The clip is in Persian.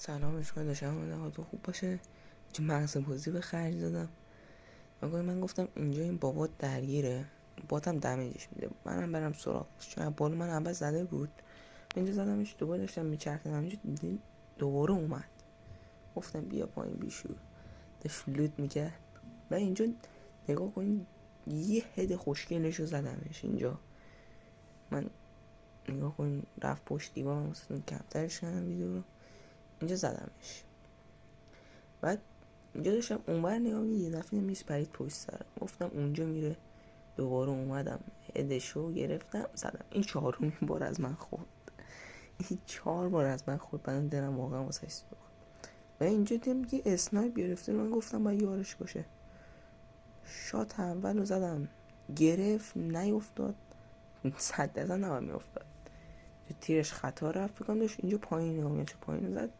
سلام اشکال داشتم امیدوارم تو خوب باشه. چه مغز بازی به خرج دادم. من گفتم اینجا این بابا درگیره، باتم دمیجش میده، منم برم سراغش، چون بال من اول زده بود. اینجا زدمش، دوباره داشتم میچرخیدم اینجا دوباره اومد. گفتم بیا پایین بیشور، داشت لود میکرد و اینجا نگاه کنید یه هد خوشگلشو زدمش. اینجا من نگاه کنید رفت پشت دیوار، من واسه کمترش کردم ویدیو رو. اینجا زدمش، بعد اینجا داشتم اونور نگاه یه دفعه میسپرید پشت سرم، گفتم اونجا میره، دوباره اومدم هدشو گرفتم زدم. این 4مین بار از من خورد، این 4 بار از من خورد. بعدم دلم واقعا واسه سوخت و اینجا دیدم یه اسنایپ گرفته، من گفتم باید یارش باشه. شات اول رو زدم، گرفت نیفتاد، 100% نباید میافتاد، تیرش خطا رفت. فکرم داشت اینجا پایین نگاه میاد، چه پایین رو زد.